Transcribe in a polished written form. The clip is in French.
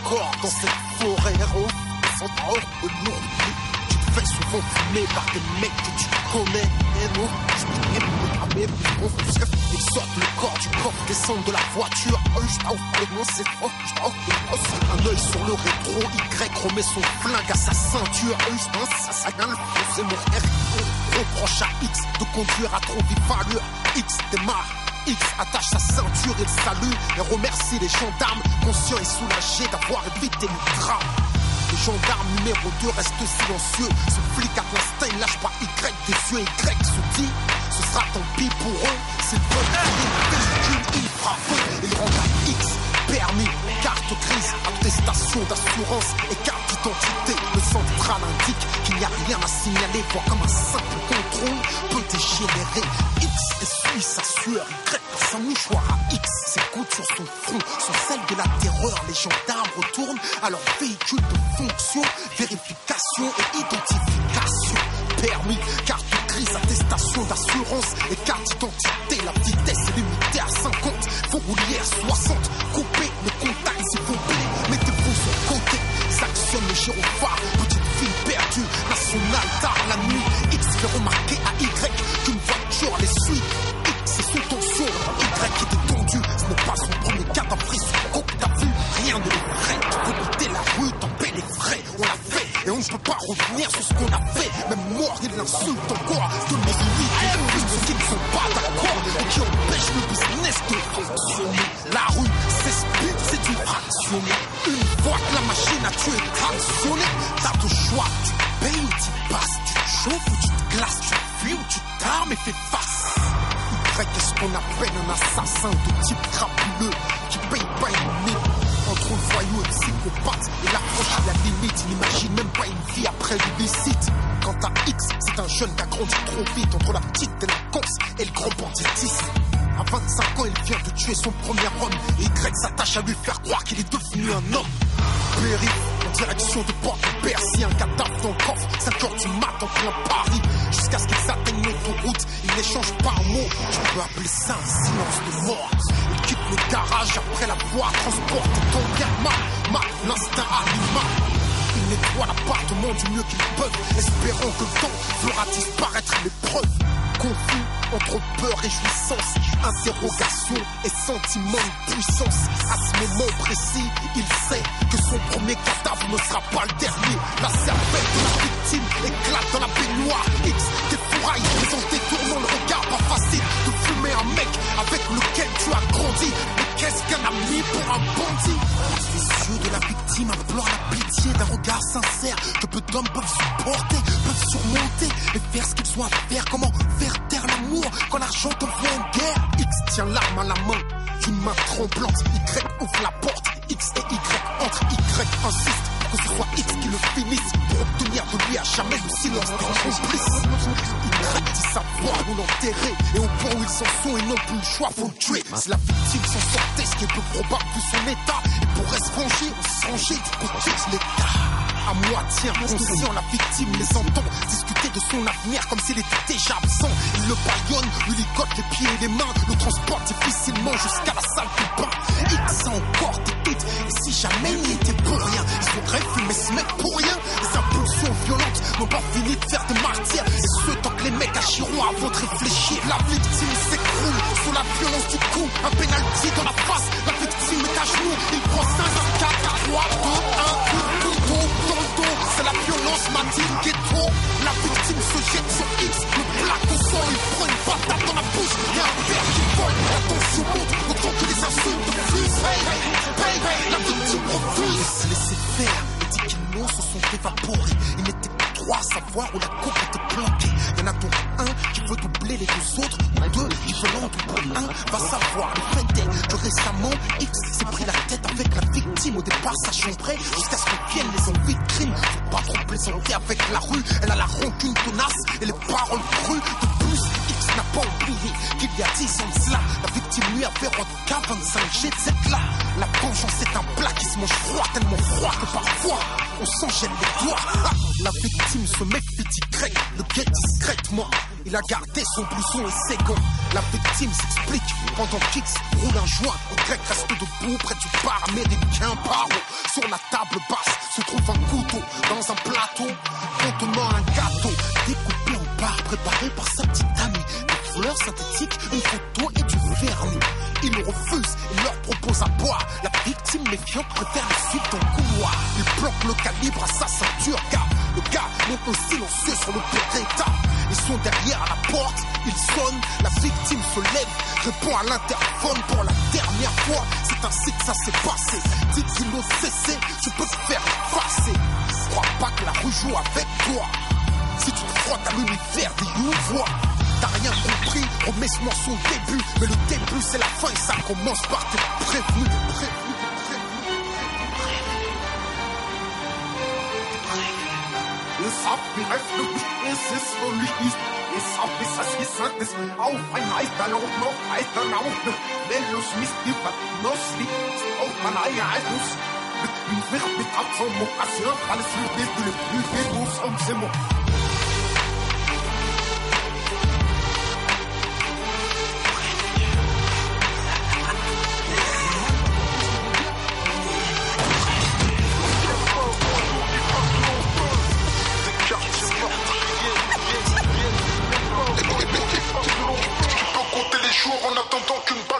encore dans cette forêt, héros. Sans hors de lourd. Tu te fais souvent fumer par des mecs que tu connais, héros. Ils sortent le corps du coffre, descendent de la voiture. Un œil sur le rétro, Y remet son flingue à sa ceinture. C'est mon R. Reproche à X de conduire à trop vite allure. X démarre. X attache sa ceinture, il salue et remercie les gendarmes, conscients et soulagés d'avoir évité le drame. Le gendarme numéro 2 reste silencieux. Ce flic à l'instinct, il lâche pas Y des yeux. Y se dit, ce sera tant pis pour eux. S'ils veulent payer le véhicule, il fera feu. Il rend à X permis, carte grise, attestation d'assurance et carte d'identité. Le central indique qu'il n'y a rien à signaler, voire comme un simple contrôle peut dégénérer. X essuie sa sueur, Y passe un mouchoir à X. Ses gouttes sur son front sont celles de la terreur. Les gendarmes retournent à leur véhicule de fonction, vérification et identification. Permis, carte grise, attestation d'assurance et carte d'identité. La vitesse est limitée à 50, faut rouler à 60. Coupez le contact s'il vous plaît, mettez-vous sur le côté. Ils actionnent le gyrophare, petite fille perdue. Nationale tard la nuit, X fait remarquer à Y qu'une voiture les suit. X est sous tension, Y est détendu. Ce n'est pas son premier cadavre pris sur le coupe, t'as vu, rien ne l'effraie. Faut quitter la rue, t'en paie les frais. On l'a fait et on ne peut pas revenir sur ce qu'on a fait. Même mort, il l'insulte encore. De mes limites, ceux qui ne sont pas d'accord et qui empêchent le business de fonctionner. La rue s'explique, c'est une action. Une fois que la machine a tué actionné, t'as deux choix. Tu payes ou tu passes, tu te chauffes ou tu te glaces, tu fuis ou tu t'armes et fais face. Y est ce qu'on appelle un assassin de type crapuleux qui paye pas une mine. Entre un voyou et un psychopathe, il approche la limite, il n'imagine même pas une vie après l'illicite. Quant à X, c'est un jeune qui a grandi trop vite entre la petite délinquance et le grand banditisme. À 25 ans, il vient de tuer son premier homme et Y s'attache à lui faire croire qu'il est devenu un homme. Périph' en direction de Port-de-Bercy, un cadavre dans le coffre, 5 heures du mat en plein Paris. Jusqu'à ce qu'ils atteignent l'autoroute, ils n'échangent pas un mot. Tu peux appeler ça un silence de mort. Ils quittent le garage après la voie transportée tant bien mal l'instinct animal. Ils nettoient l'appartement du mieux qu'ils peuvent, espérant que le temps fera disparaître les preuves. Confus entre peur et jouissance, interrogation et sentiment de puissance. À ce moment précis, il sait que son premier cadavre ne sera pas le dernier. La cervelle de la victime éclate dans la baignoire. X défouraille, mais en détournant le regard pas facile de fumer un mec avec lequel tu as grandi. Mais qu'est-ce qu'un ami pour un bandit? Les yeux de la victime implorent la pitié d'un regard sincère que peu d'hommes peuvent supporter, peuvent surmonter et faire ce qu'ils ont à faire. Comment faire taire l'amour quand l'argent t'envoie en guerre? X tient l'arme à la main d'une main tremblante. Y ouvre la porte, X et Y entre. Y insiste que ce soit X qui le finisse pour obtenir de lui à jamais le silence des complices. Y dit savoir où l'enterrer et au point où ils s'en sont et n'ont plus le choix, faut le tuer. Si la victime s'en sortait, ce qui est peu probable vu son état, il pourrait se ranger ou se ranger du côté de l'État. À moitié inconscient, la victime les entend discuter de son avenir comme s'il était déjà absent. Il le bâillonne, lui ligote les pieds et les mains, le transporte difficilement jusqu'à la salle de bain. X a encore des doutes, et si jamais il n'y était pour rien, il faudrait fumer ce mec pour rien. Les impulsions violentes n'ont pas fini de faire des martyrs, et ce tant que les mecs agiront avant de réfléchir. La victime s'écroule sous la violence du coup, un pénalty dans la face. La victime est à genoux, il prend 5, 4, 3, 2, 1, coup de couteau dans le dos. C'est la violence, m'a-t-il ghetto. La victime se jette sur X, le plaque au sol, il prend une patate dans la bouche. Il y a un père qui vole, la tension monte, autant que les insultes fusent. La victime refuse. Se laisser faire, et dit qu'ils non se sont évaporés. Il n'était que 3 à savoir où la coupe était planquée. Il y en a donc un qui veut doubler les deux autres, ou 2 qui veulent en doubler un. Va savoir, le fait est que récemment, X s'est pris la tête avec la victime. Au départ, ça chambrait jusqu'à ce que viennent les envies de crime. Faut pas trop plaisanter avec la rue, elle a la rancune tenace et les paroles crues. De plus, X n'a pas oublié qu'il y a 10 ans de cela, la victime lui avait redca 25 G de cette là. La vengeance est un plat qui se mange froid, tellement froid que parfois on s'en gêne les doigts. La victime se méfie d'Y, le guette discrètement. il a gardé son blouson et ses gants. La victime s'explique pendant qu'X roule un joint. Y reste debout près du bar américain Paro. Sur la table basse se trouve un couteau dans un plateau contenant un gâteau découpé en barres préparé par sa petite amie. Des fleurs synthétiques, une photo et du vernis. Il nous refuse, il leur propose à boire. La victime méfiante préfère le suivre dans le couloir. Il bloque le calibre à sa ceinture car le gars monte au silencieux sur le Beretta. Ils sont derrière à la porte, ils sonnent. La victime se lève, répond à l'interphone pour la dernière fois. C'est ainsi que ça s'est passé. Dit-il au CC, je peux te faire effacer. Crois pas que la rue joue avec toi. Si tu te frottes à l'univers des nouveaux, t'as rien compris, remets ce morceau au début. Mais le début c'est la fin et ça commence par tes prévenus. Es abgerechnet, es ist so nicht. Es ab ist das gesagt, es auf ein Heisterlauf noch Heisterlauf. Wenn du es nicht gibt, noch liegt auf mein Eierhaltus. Mit Abzomokation, alles wird du le plus und Zimmer. En attendant qu'une balle